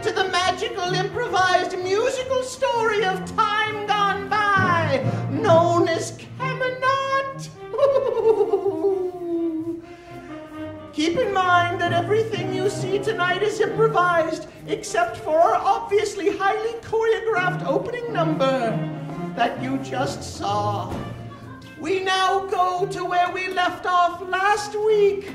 to the magical improvised musical story of time gone by, known as Camenot. Keep in mind that everything you see tonight is improvised, except for our obviously highly choreographed opening number that you just saw. We now go to where we left off last week,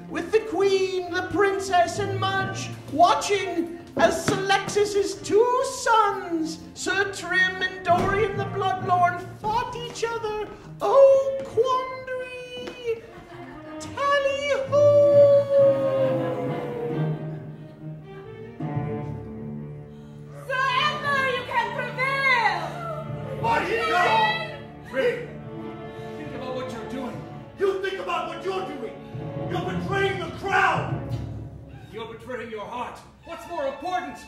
with the Queen, the Princess, and Mudge watching as Sir Lexus's two sons, Sir Trim and Dorian the Bloodlorn, fought each other. Oh, quandary! Tally-ho! Sir Emma, you can prevail! Why you go? Free! Think about what you're doing. You think about what you're doing. You're betraying the crowd. You're betraying your heart. What's more important?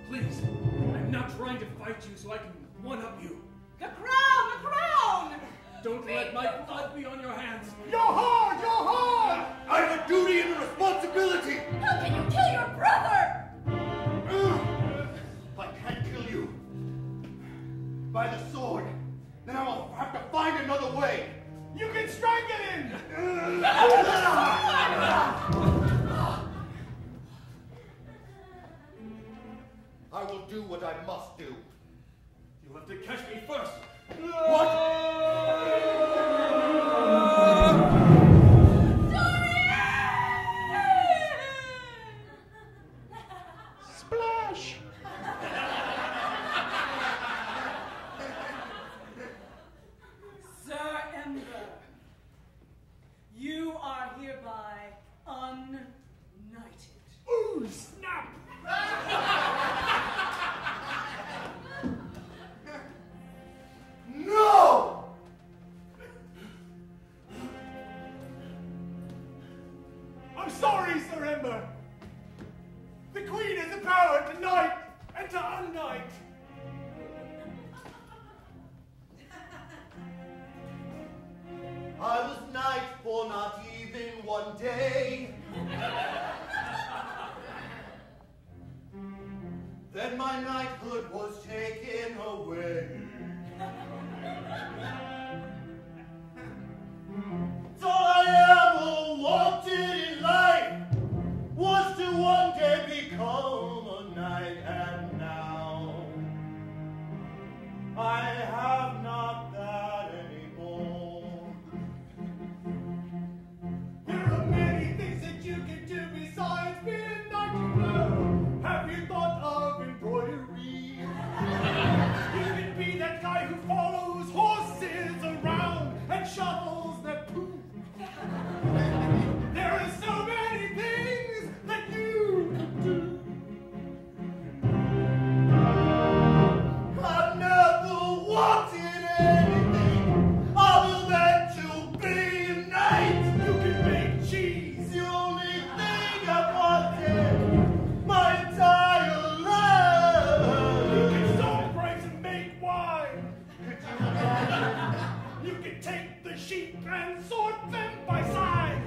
Please, I'm not trying to fight you so I can one-up you. The crown! The crown! Don't let my blood be on your hands. Your heart! Your heart! I have a duty and a responsibility. How can you kill your brother? If I can't kill you by the sword, then I will have to find another way. You can strike it in! I will do what I must do. You'll have to catch me first. What? Splash! Sir Ember, you are hereby unknighted. Ooh, snap! No! I'm sorry, Sir Ember. The Queen has the power to knight and to unknight. I was knight for not even one day. Then my knighthood was taken away. All I ever wanted in life was to one day become a knight, and now I have not that anymore. There are many things that you can do besides being a knight, you know. Have you thought of embroidery? You can be that guy who follows horses around and shuffles their poop. There are so many things that you can do. I've never wanted anything other than to be a knight. You can make cheese. It's the only thing I've wanted my entire life. You can sell grapes and make wine. You can take the sheep and sort them by size.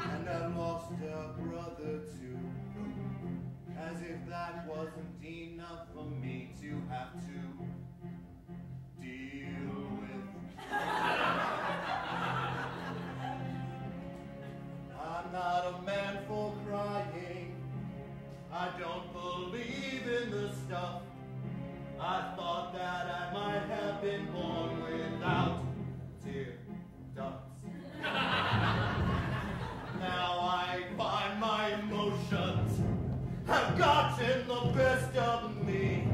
And I lost a brother too, as if that wasn't enough for me to have to deal with. I'm not a man for crying. I don't believe in the stuff. I thought that I might have been born without tear ducts. Now I find my emotions have gotten the best of me.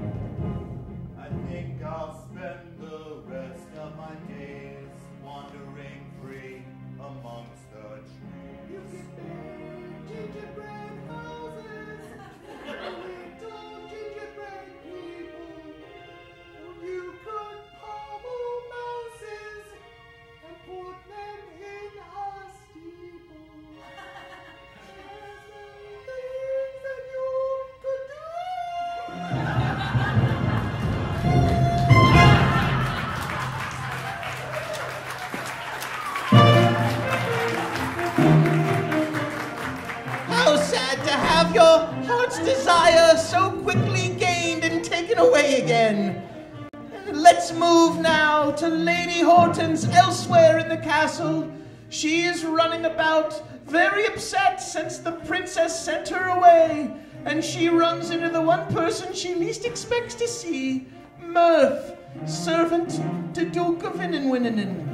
I think I'll spend the rest of my days wandering free amongst the trees. You can make gingerbread houses, little gingerbread people. Or you could pummel mouses and put them in a steeple. There's many things that you could do. have your heart's desire so quickly gained and taken away again. Let's move now to Lady Hortense elsewhere in the castle. She is running about, very upset since the princess sent her away, and she runs into the one person she least expects to see, Mirth, servant to Duke of Innenwinnenen.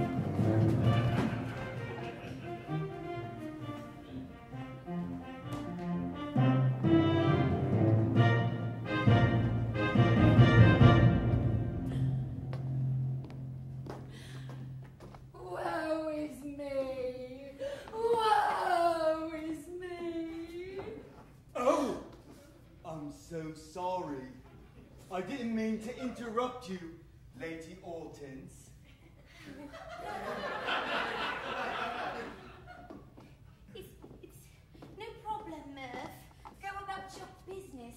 Woe is me! Woe is me! Oh, I'm so sorry. I didn't mean to interrupt you, Lady Hortense. It's no problem, Murph. Go about your business.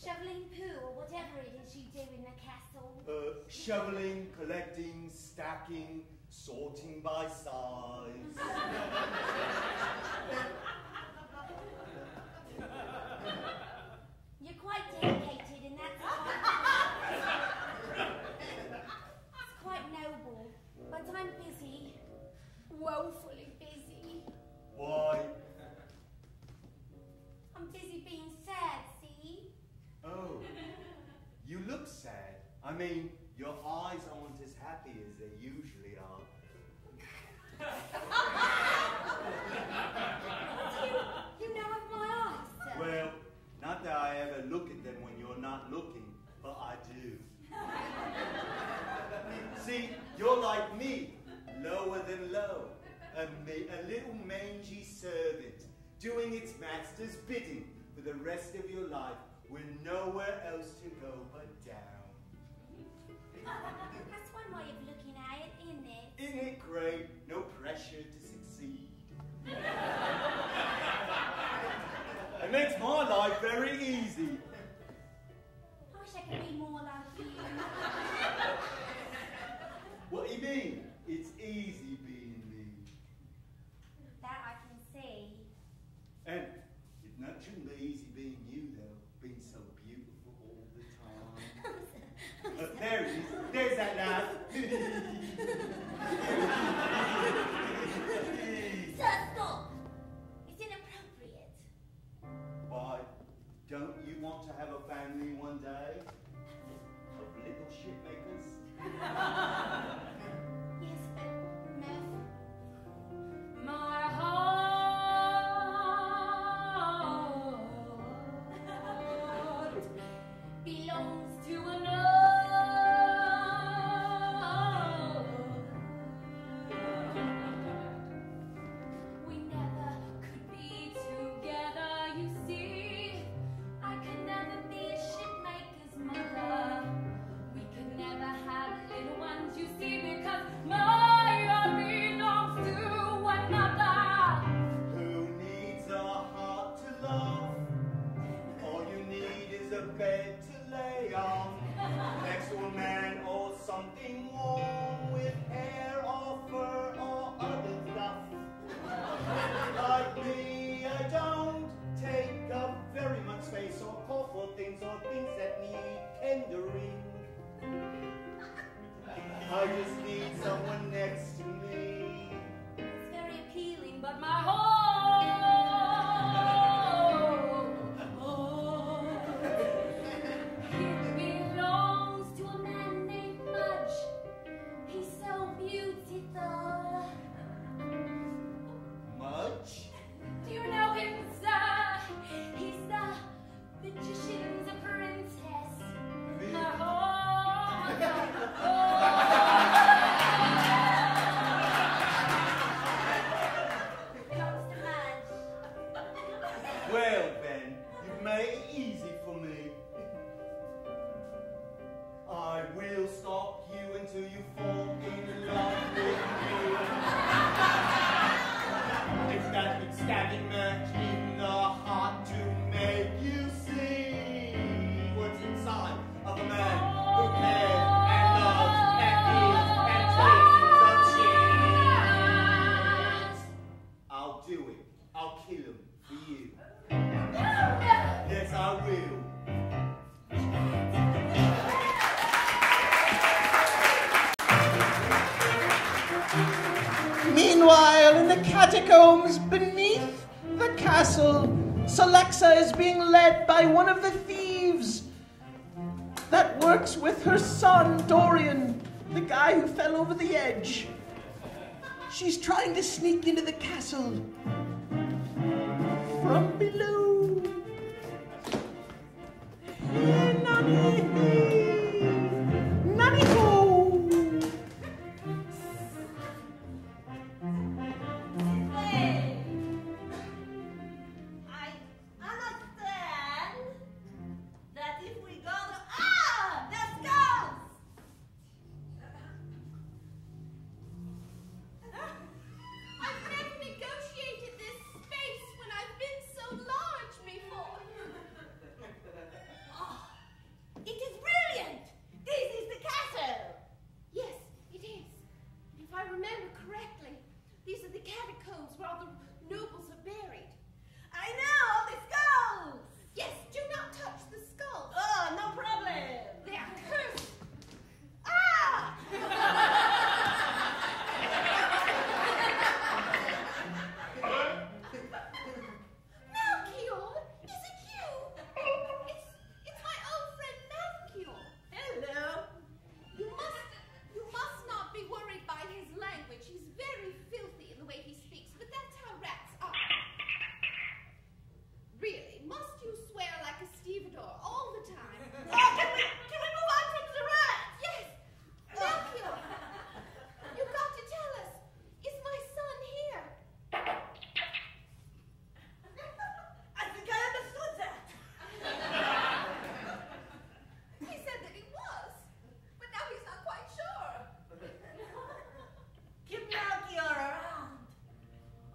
Shoveling poo or whatever it is you do in the castle. Shoveling, collecting, stacking, sorting by size. You're quite dedicated and that's quite noble. But I'm busy. Woefully busy. Why? I'm busy being sad, see? Oh, you look sad. I mean, your eyes aren't as happy as they usually are. You know of my eyes, sir. Well, not that I ever look at them when you're not looking, but I do. See, you're like me, lower than low, a little mangy servant, doing its master's bidding for the rest of your life with nowhere else to go but down. That's one way of looking at it, isn't it? Isn't it great? No pressure to succeed. It makes my life very easy. I wish I could be more like you. What do you mean? It's easy being me. That I can see. And it not shouldn't be easy being you, though, being so beautiful all the time. There it is. There's that laugh. Sir, stop! It's inappropriate. Why, don't you want to have a family one day? Of little shit makers? Yes, but Murph, My heart belongs to another. We never could be together, you see. I could never be a shipmaker's mother. We could never have little ones, you see, because my heart belongs to another. Who needs a heart to love? All you need is a bed to lay on. Next to a man or something warm with hair or fur or other stuff. Like me, I don't take up very much space or call for things or things that need tendering. I just need someone next to me. it's very appealing, But my heart it belongs to a man named Mudge. He's so beautiful. Much? Do you know him, sir? He's the magician's apprentice. My heart belongs to Madge. Well then, you've made it easy for me. I will stalk you until you fall in love with me. It's that ecstatic match in the heart to make you see what's inside of a man who cares and loves and feels and takes a chance. I'll do it. I'll kill him for you. No, catacombs beneath the castle, Celexa is being led by one of the thieves that works with her son, Dorian, the guy who fell over the edge. She's trying to sneak into the castle from below. Hey, Nanny, hey. Nanny, ho. Hey, I understand that if we go to the skulls! I've never negotiated this space when I've been so large before. Oh, it is brilliant! This is the castle! Yes, it is. If I remember correctly, these are the catacombs where all the nobles are buried. I know, the skulls! Yes, do not touch the skulls. Oh, no problem! They are cursed. Ah! Melchior, is it you? It's my old friend Melchior. Hello! You must not be worried by his language. He's very filthy in the way he speaks, but that's how rats are. Really, must you swear like a stevedore all the time? Oh, can we move on from the rats? Yes, Melchior, you've got to tell us. Is my son here? I think I understood that. He said that he was, but now he's not quite sure. Keep Melchior around.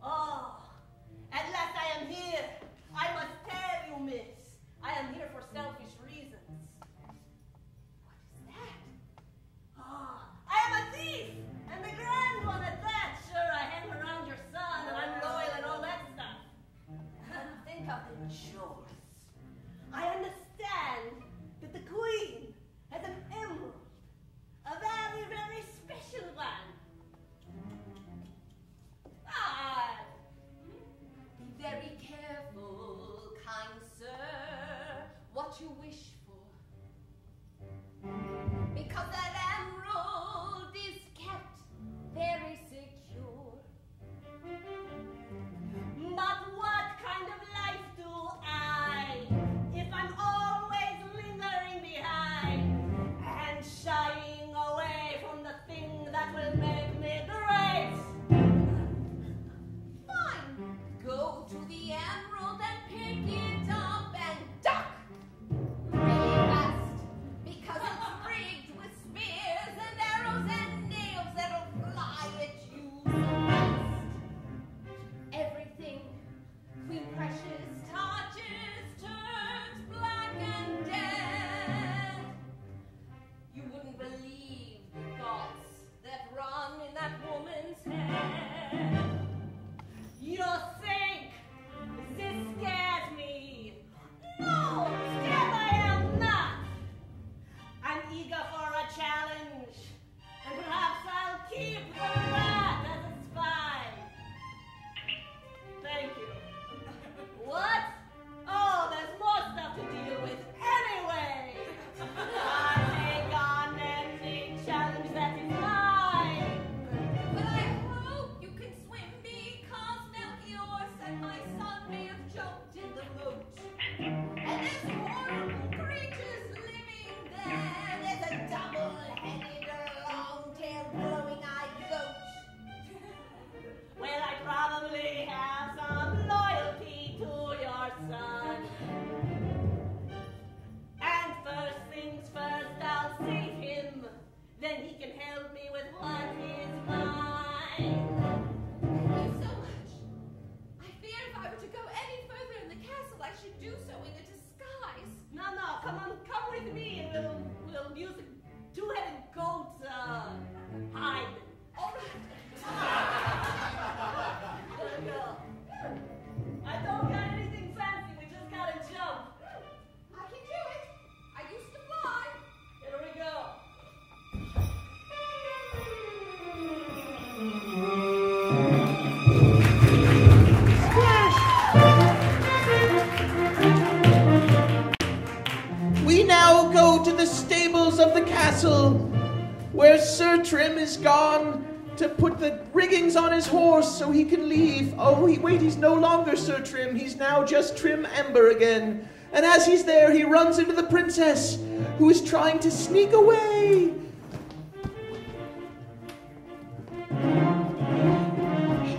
Oh, at last I am here. I must tell you, miss. I am here for selfish reasons. What is that? Ah, I am a thief, and the grand one at that. Sure, I hang around your son, and I'm loyal and all that stuff. Think of the chores. I understand that the queen has an emerald, a very, very special one. Ah, Be very careful, kind sir, what you wish for. Because that emerald is kept very secure. but what kind of life do I, if I'm always lingering behind and shying away from the thing that will make me great? Fine, go to the emerald and pick it up and duck. Really fast, because it's rigged with spears and arrows and nails that'll fly at you so fast. Everything Queen Precious touches turns black and dead. You wouldn't believe the thoughts that run in that woman's head. You think this scares me? No, scared I am not. I'm eager for a challenge, and perhaps I'll keep the rat as a spy. Thank you. What? Oh, there's more stuff to deal with anyway. I'll take on any challenge that is mine. But I hope you can swim, because Melchior said my son may have jumped in the moat. And there's horrible creatures living there. There's a double-headed, long-tailed, glowing-eyed goat. Well, I probably have some loyalty to your son. And first things first, I'll save him. Then he can help me with what is mine. Thank you so much. I fear if I were to go any further in the castle, I should do so in a disguise. No, come with me and we'll use a two-headed goat hide. All right. There we go. I don't got anything fancy, we just gotta jump. I can do it. I used to fly. Here we go. where Sir Trim is gone to put the riggings on his horse so he can leave. Oh, wait, he's no longer Sir Trim. He's now just Trim Ember again. And as he's there, he runs into the princess, who is trying to sneak away.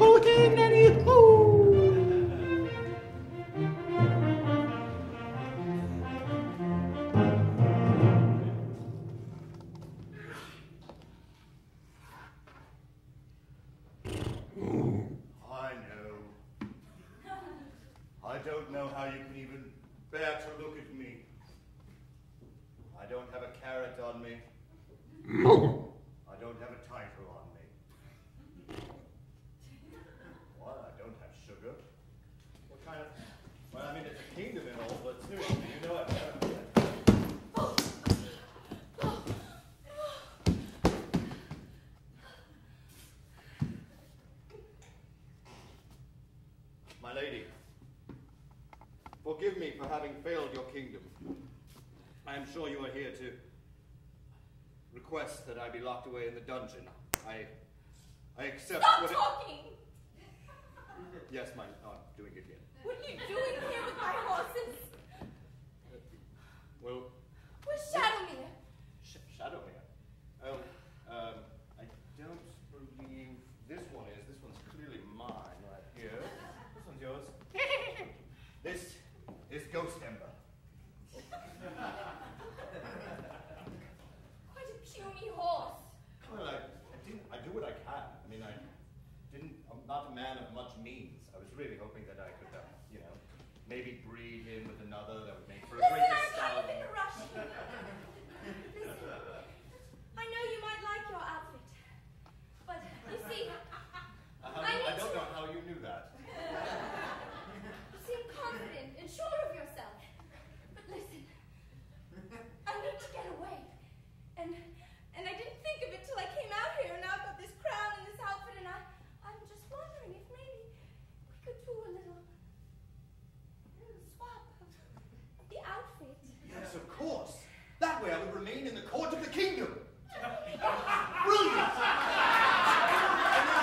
Oh, hey, Nanny, oh. I don't know how you can even bear to look at me. I don't have a carrot on me. I don't have a title on me. What? I don't have sugar? What kind of... Well, I mean, it's a kingdom and all, but seriously, you know I've never... My lady, forgive me for having failed your kingdom. I am sure you are here to request that I be locked away in the dungeon. I accept... Stop talking! Yes, I'm doing it here. What are you doing here with my horses? Well... Where's Shadowmere? Shadowmere? Oh, I don't believe this one is. This one's clearly mine right here. This one's yours. This is Ghost Ember. Quite a puny horse. Well, I do what I can. I mean, I'm not a man of much means. I was really hoping that I could, maybe breed him with another that would make for a great Listen, I'm kind of stallion. in a rush here. Listen, I know you might like your outfit, but you see, I don't know how you knew that. you seem confident and sure of yourself. But listen, I need to get away. And I didn't think of it till I came out here, and now I've got this crown and this outfit, and I'm just wondering if maybe we could do a little swap of the outfit. Yes, of course. That way I would remain in the court of the kingdom. Brilliant!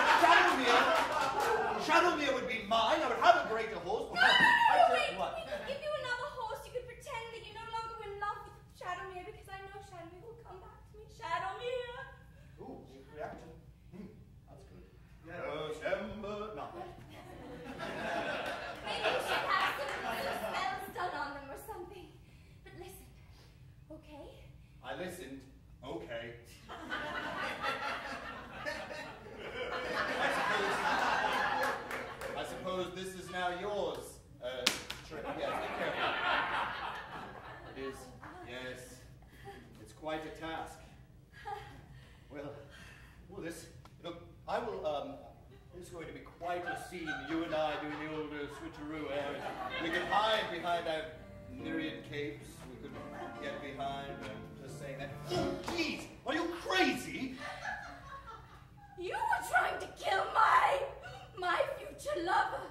And then Shadowmere would be mine. I would have a greater horse. No, wait! What? We could give you another horse. You could pretend that you're no longer in love with Shadowmere, because I know Shadowmere will come back to me. Shadowmere! Ooh, reaction. That's good. Ghost Ember. No. Maybe you should have some spells done on them or something. But listen, okay? I listened. Okay. I suppose this is now yours. Yes, be careful. It is. Yes. It's quite a task. Well, this. Look, I will. It's going to be quite a scene. You and I doing the old switcheroo. We could hide behind our myriad capes. We could get behind. Just saying that. Oh, jeez! Are you crazy? You were trying to kill my future lover,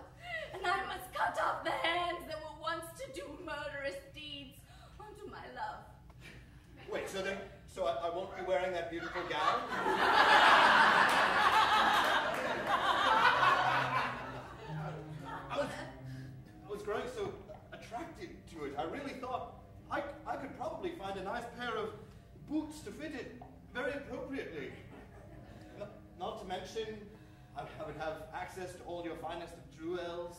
and I must cut off the hands that were once to do murderous deeds unto my love. Wait, so I won't be wearing that beautiful gown? I was growing so attracted to it. I really thought I could probably find a nice pair of boots to fit it very appropriately. Not to mention, I would have access to all your finest of jewels.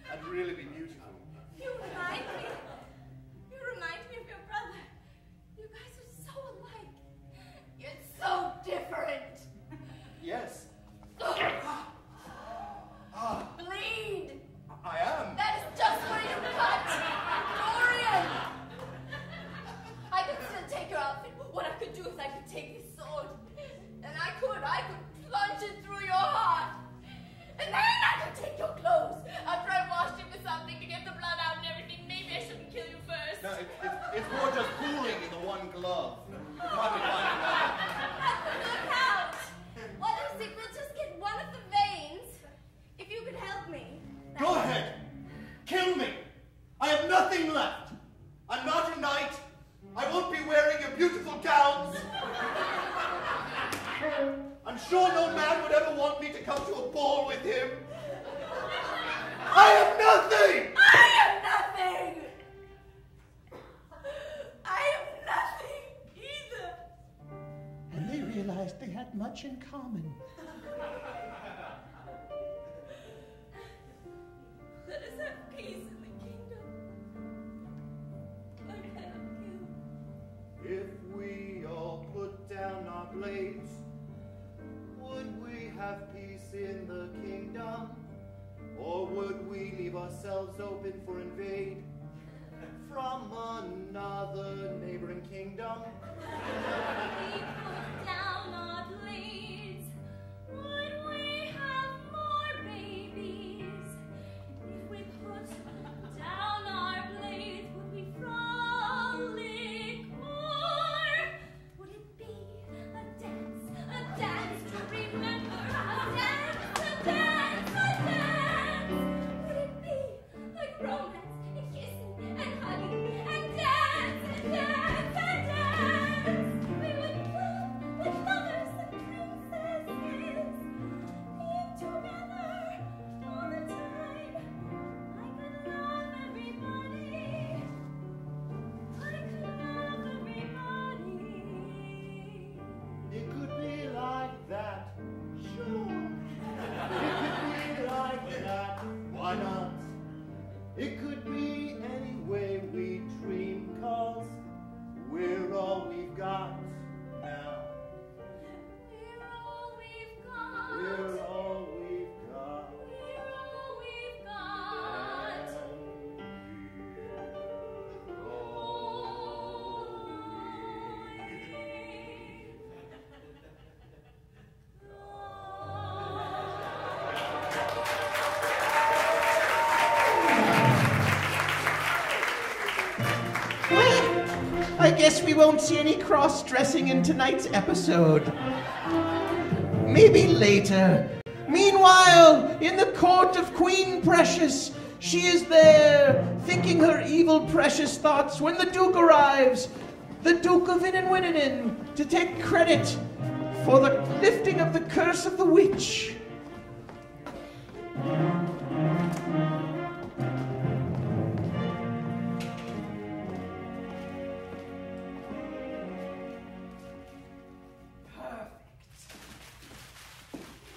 I'd really be beautiful. You remind me of your brother. You guys are so alike. You're so different. Yes. Bleed. I am. That is just where you cut, Dorian. I could still take your outfit. What I could do is I could take this sword, and I could plunge it through your heart, and then I could take your clothes after I washed it with something to get the blood out and everything. Maybe I shouldn't him. I am nothing! I am nothing! I am nothing either. And they realized they had much in common. Let us have peace in the kingdom. I cannot kill. If we all put down our blades, would we have peace in the kingdom? Or would we leave ourselves open for invade from another neighboring kingdom? We put down our blades. Would we have more babies? If we put down our blades, would we frolic more? Would it be a dance to remember? A dance, a dance. Would it be like romance and kissing and hugging and dance and dance and dance? We would love with mothers and princesses, being together all the time. I could love everybody. I could love everybody. It could be like that, sure. It could be like that, why not? It could be any way we dream, 'cause we're all we've got now. We're all we've got. We're all we've got. We're all we've got. And we're Well, I guess we won't see any cross-dressing in tonight's episode. Maybe later. Meanwhile, in the court of Queen Precious, she is there, thinking her evil precious thoughts when the Duke arrives, the Duke of Inninwinnin, to take credit for the lifting of the curse of the witch.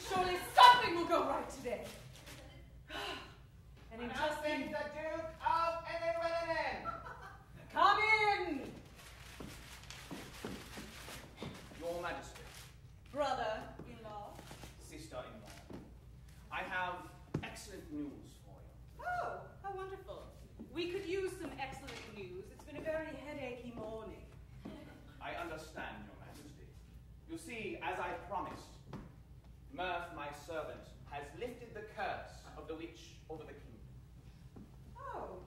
Surely something will go right today. An interesting. the Duke of Inninwinnin. Come in, Your Majesty, brother-in-law. sister-in-law, I have excellent news for you. Oh, how wonderful. We could use some excellent news. It's been a very headachy morning. I understand, Your Majesty. You see, as I promised, Murph, my servant, has lifted the curse of the witch over the kingdom. Oh,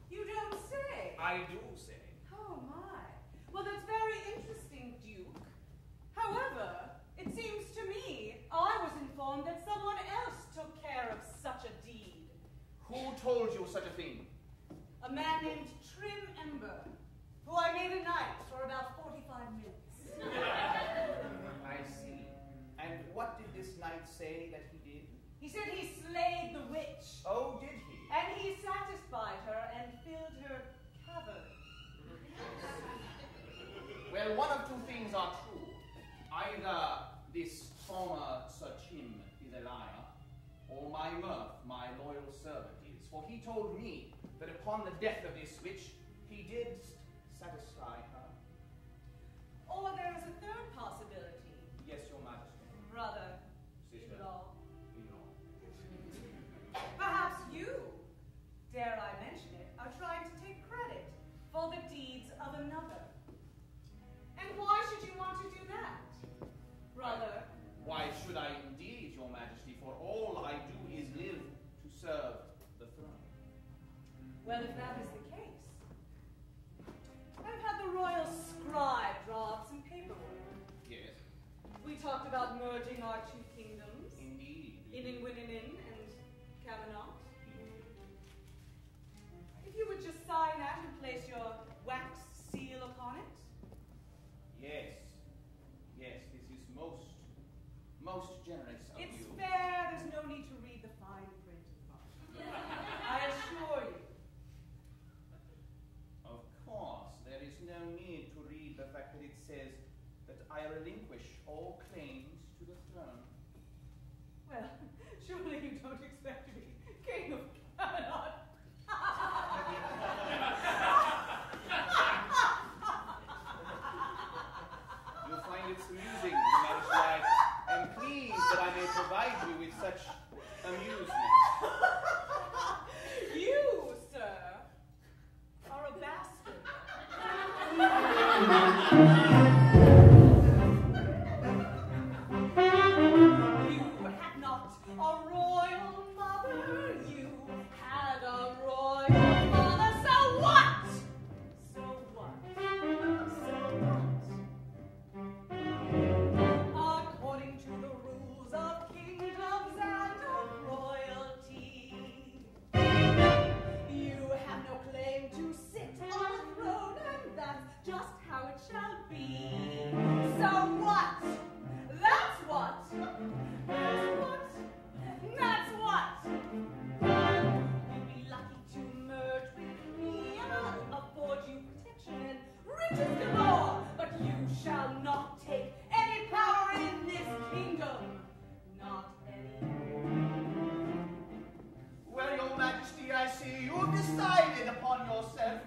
you don't say. I do say. Oh, my. Well, that's very interesting, Duke. However, it seems to me I was informed that someone else took care of such a deed. Who told you such a thing? A man named Trim Ember, who I made a knight for about 45 minutes. I see. And what did this knight say that he did? He said he slayed the witch, Oh, did he? and he satisfied her and filled her cavern. Well, one of two things are true. Either this former Sir Chim is a liar, or my Murph, my loyal servant, is. For he told me that upon the death of this witch, he did satisfy her. Or there is a third possibility, Yes, Your Majesty. brother-in-law. Sister-in-law. Perhaps you, dare I mention it, are trying to take credit for the deeds of another. And why should you want to do that, brother? Why should I indeed, Your Majesty? For all I do is live to serve the throne. Well, if that is the case, I've had the royal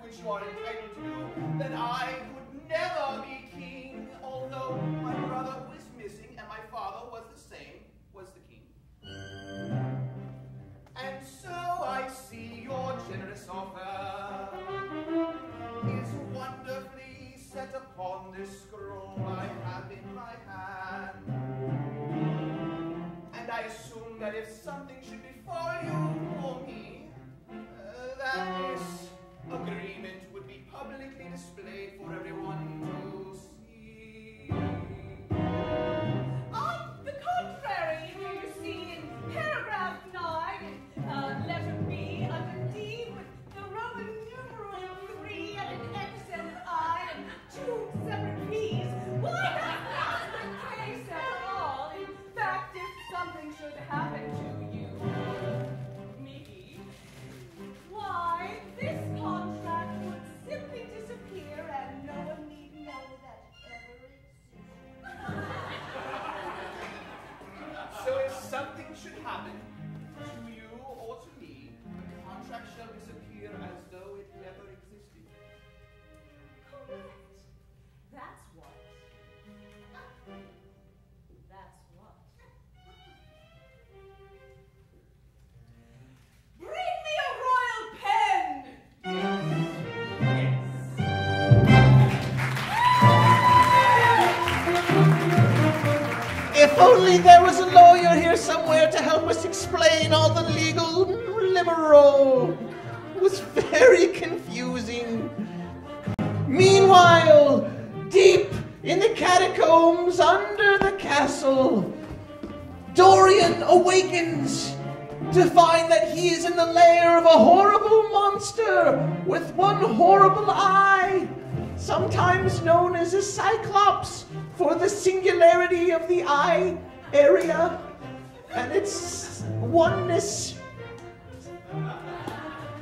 which you are entitled to, then I would never be king, although my brother who is missing and my father was the same, was the king. And so I see your generous offer is wonderfully set upon this scroll I have in my hand. And I assume that if something should befall you or me, that this agreement would be publicly displayed for everyone to see. On the contrary, you see in paragraph 9, letter B under D with the Roman numeral 3 and an X and an I and 2 separate P's. Why, that's not the case at all. In fact, if something should happen to you or me, why, this contract would simply disappear and no one need know that it ever existed. So if something should happen to you or to me, the contract shall disappear as though it never existed. Correct. That's what. That's what. Bring me a royal pen! Yes. If only there was a lawyer here somewhere to help us explain all the legal rigmarole. It was very confusing. Meanwhile, deep in the catacombs under the castle, Dorian awakens to find that he is in the lair of a horrible monster with one horrible eye, sometimes known as a cyclops for the singularity of the eye area and its oneness.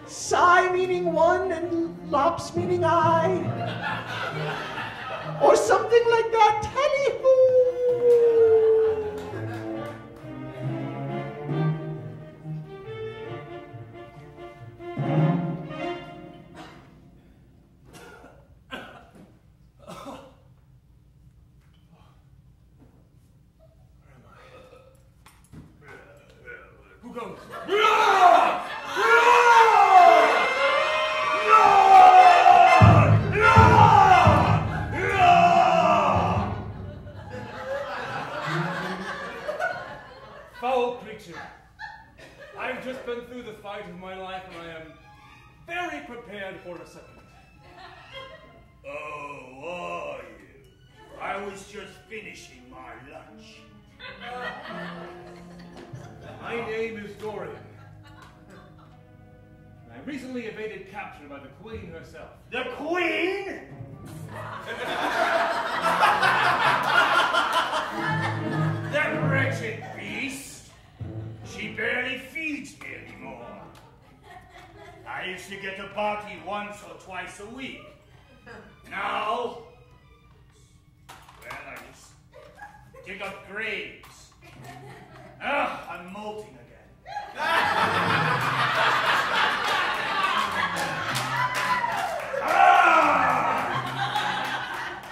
Psi meaning one and lops meaning eye. Or something like that. Tally-hoo! Who goes? Foul creature. I've just been through the fight of my life and I am very prepared for a second. Oh, are you? I was just finishing my lunch. My name is Dorian. I recently evaded capture by the Queen herself. The Queen? That wretched beast. She barely feeds me anymore. I used to get a party once or twice a week. Now, well, I just dig up graves. I'm molting again.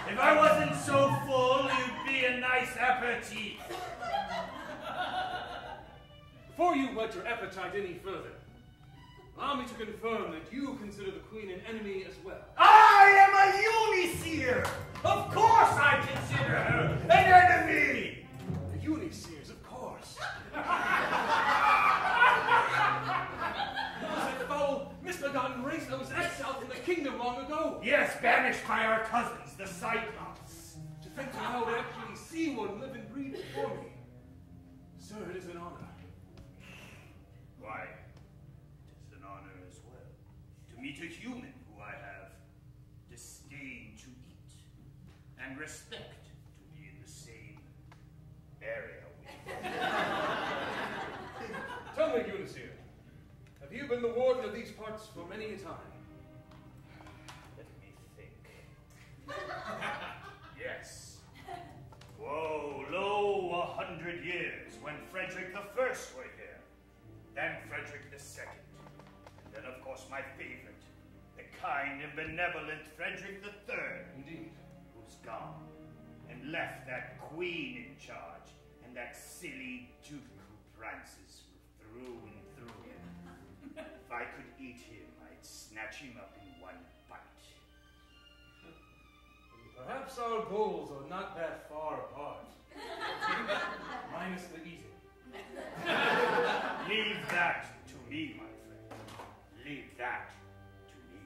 If I wasn't so full, you'd be a nice aperitif. Before you whet your appetite any further, allow me to confirm that you consider the Queen an enemy as well. I am a Uniseer! Of course I consider her an enemy! The Uniseers, of course. Was that foul, misbegotten race that was exiled from the kingdom long ago? Yes, banished by our cousins, the Cyclops. To think how to actually see one live and breathe before me. Sir, it is an honor. Why, it is an honor as well to meet a human who I have disdain to eat and respect to be in the same area with. Tell me, Uniseer, have you been the warden of these parts for many a time? Let me think. Yes. Whoa, lo, 100 years when Frederick the First were here. Then Frederick the Second. And then, of course, my favorite, The kind and benevolent Frederick III. Indeed. Who's gone and left that queen in charge and that silly duke who prances through and through. If I could eat him, I'd snatch him up in one bite. Perhaps our goals are not that far apart. Minus the eating. Leave that to me, my friend. Leave that to me.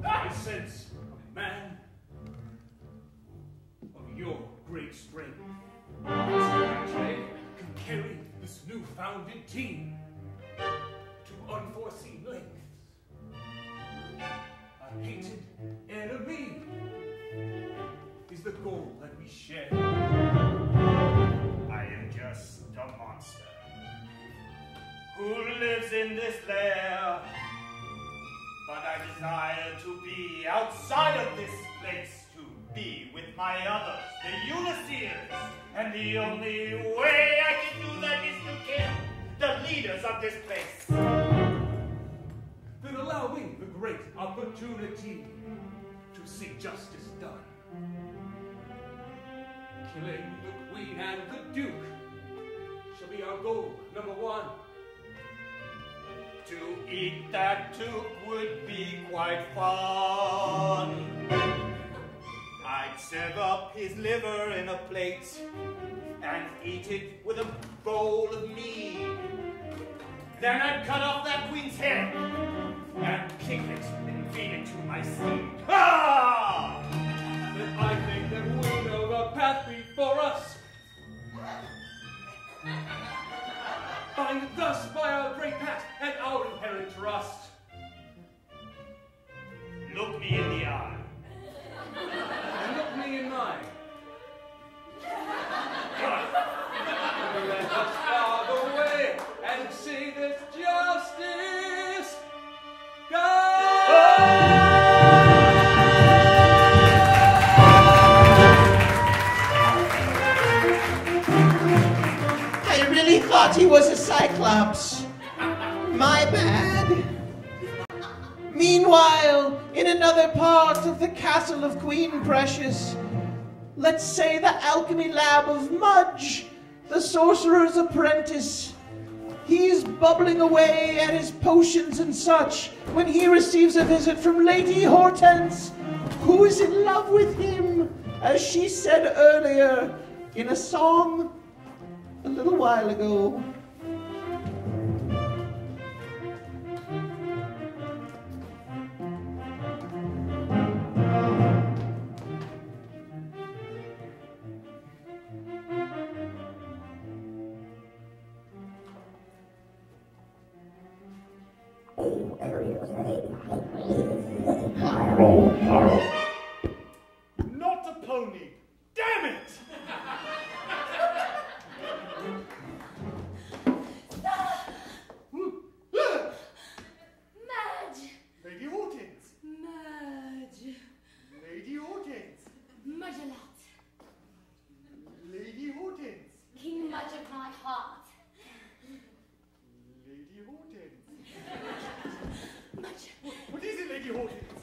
I sense a man of your great strength. Actually, can carry this newfounded team to unforeseen lengths. A hated enemy is the goal that we share. I am just a monster who lives in this lair. But I desire to be outside of this place, to be with my others, the Ulysses. And the only way I can do that is to kill the leaders of this place. Then allow me the great opportunity to see justice done. Killing the queen and the duke shall be our goal number one. To eat that duke would be quite fun. I'd serve up his liver in a plate and eat it with a bowl of mead. Then I'd cut off that queen's head and kick it and feed it to my steed. Ah! Then I think that we know the path before us. Bind thus by our great past and our inherent trust. Look me in the eye. And look me in mine. Let us far the way and see this justice go. I really thought he was a cyclops. My bad. Meanwhile, in another part of the castle of Queen Precious, let's say the alchemy lab of Mudge, the sorcerer's apprentice. He's bubbling away at his potions and such when he receives a visit from Lady Hortense, who is in love with him, as she said earlier in a song a little while ago. Not a pony. Damn it! Madge! Lady Hortense. Madge! Lady Hortense. Mudgelot! Lady Hortense. King Mudge of my heart! Lady Hortense. Mudge! What is it, Lady Hortense?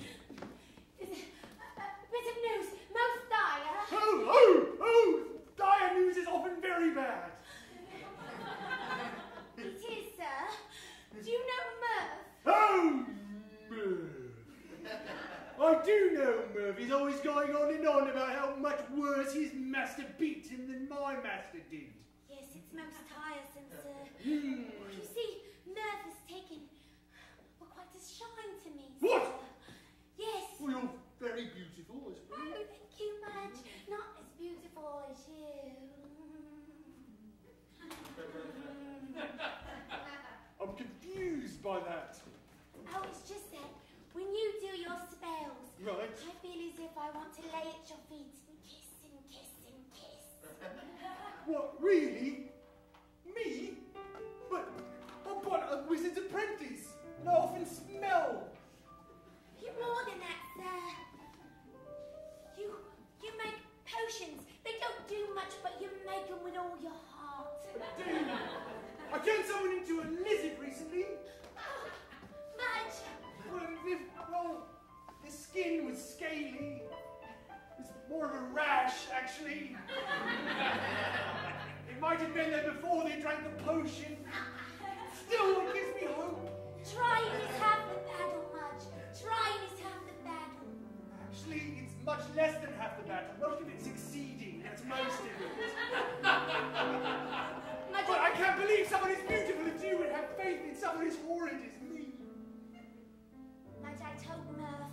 There's a bit of news, most dire. Oh! Dire news is often very bad. It is, sir. Do you know Murph? Oh, Merv. I do know Merv. He's always going on and on about how much worse his master beat him than my master did. Yes, it's most tiresome, sir. You see, Nerve has taken quite a shine to me, sir. What? Yes. Well, you're very beautiful, I suppose. Oh, thank you, Madge. Not as beautiful as you. I'm confused by that. Oh, it's just that when you do your spells, Right. I feel as if I want to lay at your feet and kiss and kiss and kiss. What, really? Me? But I'm but a wizard's apprentice, and I often smell. You're more than that, sir. You skin was scaly. It was more of a rash, actually. It might have been there before they drank the potion. Still, it gives me hope. Trying is half the battle, Mudge. Trying is half the battle. Actually, it's much less than half the battle. Most of it's succeeding. That's most of it. But I can't believe someone as beautiful as you would have faith in someone as horrid as me. Mudge, I told Murph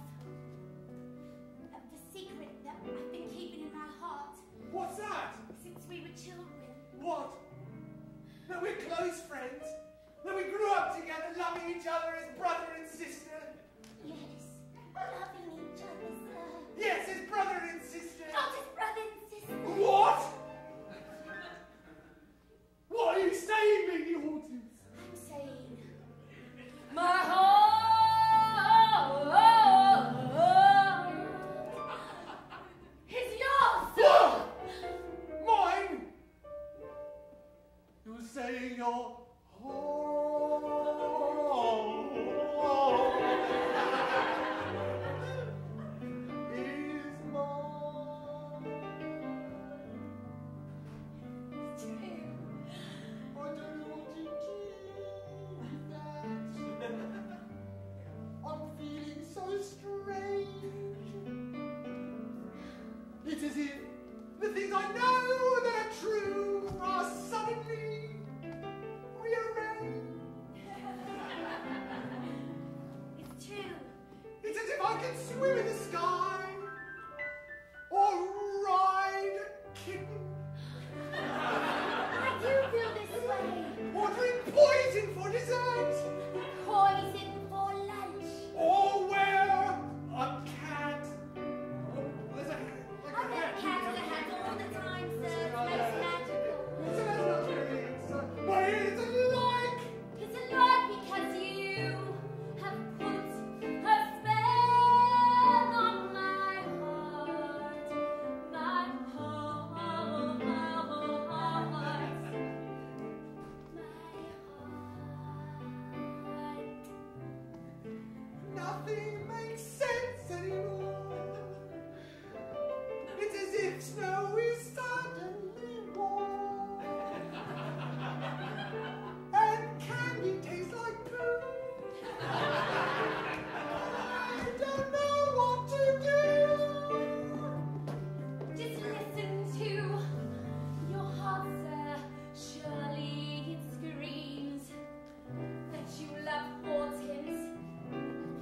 of the secret that I've been keeping in my heart. What's that? Since we were children. What? That we're close friends? That we grew up together, loving each other as brother and sister? Yes, loving each other, sir. Yes, as brother and sister. Not as brother and sister. What? What are you saying, Lady Hortense? I'm saying, My heart is yours. What? Mine? You're saying your it's as if the things I know that are true are suddenly rearranged. it's true. It's as if I could swim in the sky or ride a kitten I do feel this way. or drink poison for dessert Poison for lunch. or wear a cat. Oh, there's a like I a wear hat. cats and hats all the time, sir. It's most magical. So that's not very but it's alike. It's a lot because you have put a spell on my heart. My heart. Nothing makes sense anymore. It's as if snow is suddenly warm. And candy tastes like poo. I don't know what to do. Just listen to your heart, sir. Surely it screams that you love Hortense.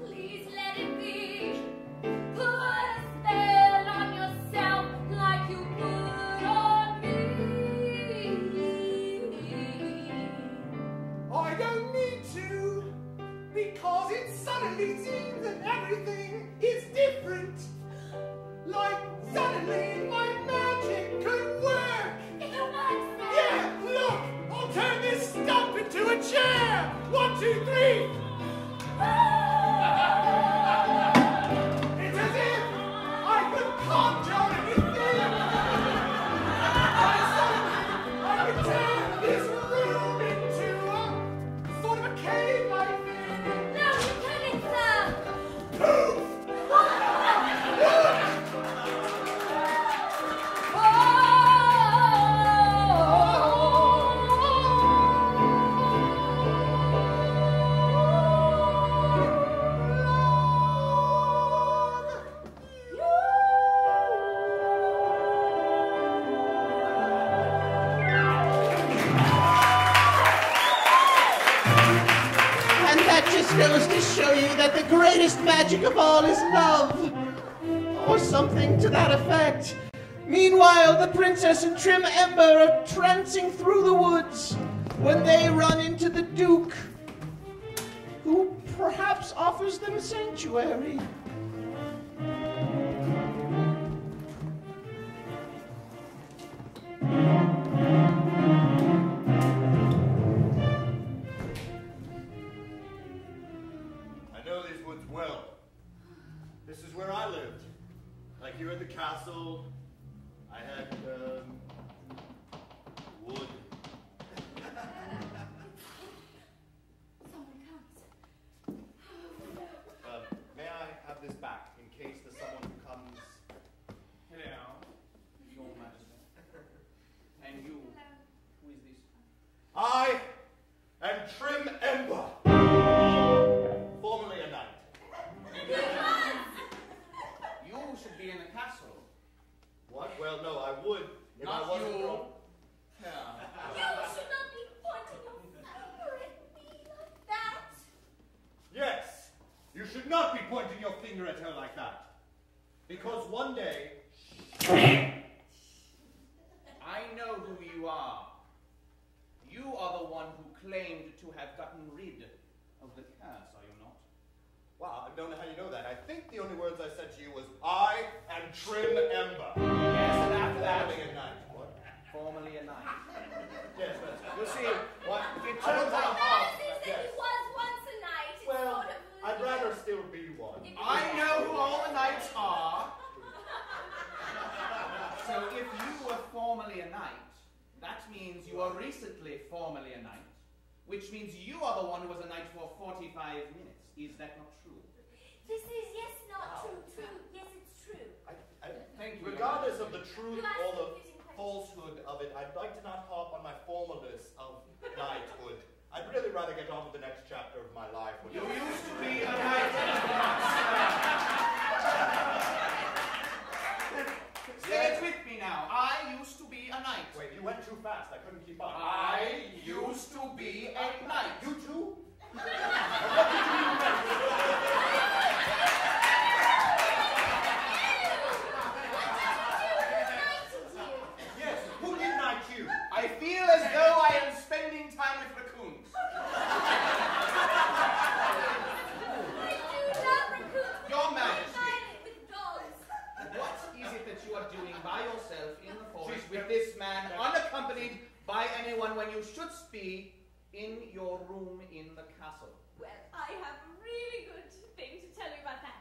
Please let it be. Put a spell on yourself like you put on me. I don't need to, because it suddenly seems that everything is different. Like suddenly my magic could work. It can work, sir. Yeah, look, I'll turn this stump into a chair. 1, 2, 3. It's as if I could conjure anything. I could turn this room into a sort of a cave, I think. No, you couldn't, sir. Poof! And that just goes to show you that the greatest magic of all is love. Or something to that effect. Meanwhile, the princess and Trim Ember are trancing through the woods when they run into the Duke, who perhaps offers them sanctuary. I know these woods well. This is where I lived. Like here at the castle, I had wood. Someone comes. May I have this back in case pointing your finger at her like that? Because one day... I know who you are. You are the one who claimed to have gotten rid of the curse, are you not? Wow, I don't know how you know that. I think the only words I said to you was, I am Trim Ember. Yes, and after that... Formerly a knight. What? Formerly a knight. Yes, that's right. You see, What? it I turns don't out... Francis said Yes. he was once a knight. It's Well, sort of, I'd rather still be one. I know who all the knights are. So if you were formerly a knight, that means you were recently formerly a knight, which means you are the one who was a knight for 45 minutes. Is that not true? This is, yes, not true. True. Yes, it's true. Thank you. Regardless of the truth You asked or the confusing questions. falsehood of it, I'd like to not harp on my formalness of knighthood. I'd really rather get on with the next chapter of my life. You used to be a knight. Say it with me now. I used to be a knight. Wait, you went too fast. I couldn't keep up. I used to be a knight. You too? Yes, who did knight you? I feel as though I am spending time with raccoons. Your Majesty. What is it that you are doing by yourself in the forest with this man, unaccompanied by anyone, when you should be in your room in the castle? Well, I have a really good thing to tell you about that.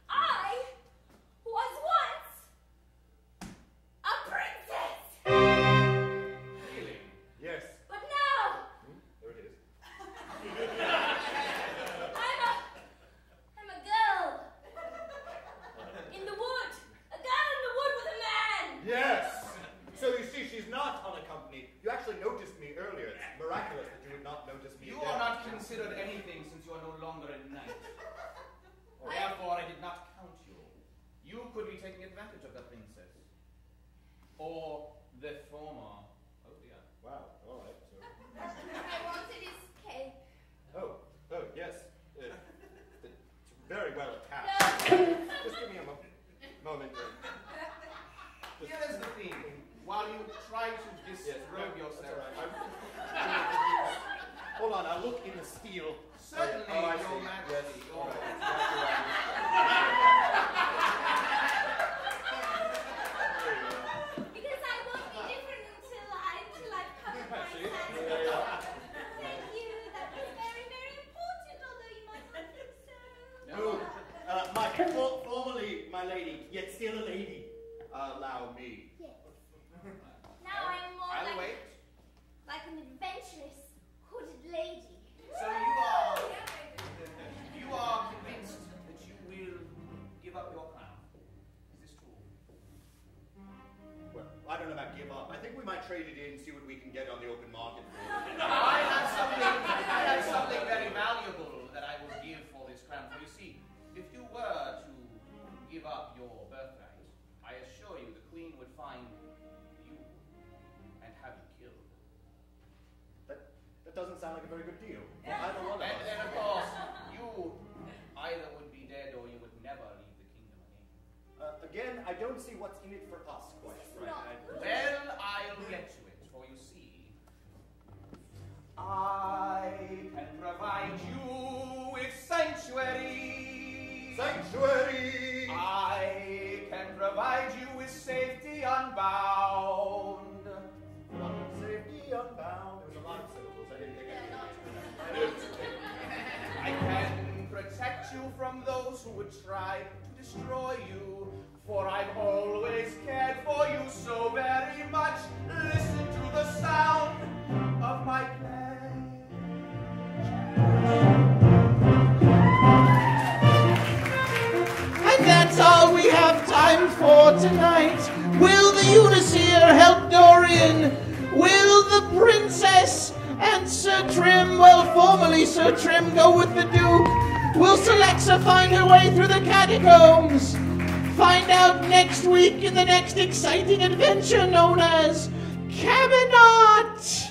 I was once a princess. Really? Yes. But now There it is. I'm a girl. In the wood. A girl in the wood with a man. Yes. So you see, she's not unaccompanied. You actually noticed me earlier. It's miraculous that you would not notice me You again. are not considered anything since you are no longer a knight. Therefore, I did not count you. You could be taking advantage of the princess. Or the former. Oh dear. Wow. All right. So. I wanted his cake. Oh. Yes. It's very well attached. No. Just give me a moment. Here is the thing. While you try to disrobe yourself. Hold on, I'll look in the steel. Certainly, Oh, I Your see. Majesty. Yes. All right. Because I won't be different until I've covered myself. There you are. Thank you. That was very, very important, although you might not think so. No, formerly my lady, yet still a lady. Allow me. Yes. Now I'm more I'll like, wait. like an adventurous, hooded lady. So you are convinced that you will give up your crown. Is this true? Well, I don't know about give up. I think we might trade it in, see what we can get on the open market. I have something very valuable that I will give for this crown. For you see, if you were to give up your birthright, I assure you the queen would find you and have you killed. That doesn't sound like a very good deal. For either one of And us. then, of course, you either would be dead or you would never leave the kingdom again. Again, I don't see what's in it for us quite right. Well, I'll get to it, for you see, I can provide you with sanctuary. Sanctuary! I can provide you with safety unbound. Safety unbound. There was a lot of syllables. I didn't think I can protect you from those who would try to destroy you, for I've always cared for you so very much. Listen to the sound of my pledge. And that's all we have time for tonight. Will the Uniseer help Dorian? Will the princess and Sir Trim, well, formerly Sir Trim, go with the Duke? Will Celexa find her way through the catacombs? Find out next week in the next exciting adventure known as Camenot!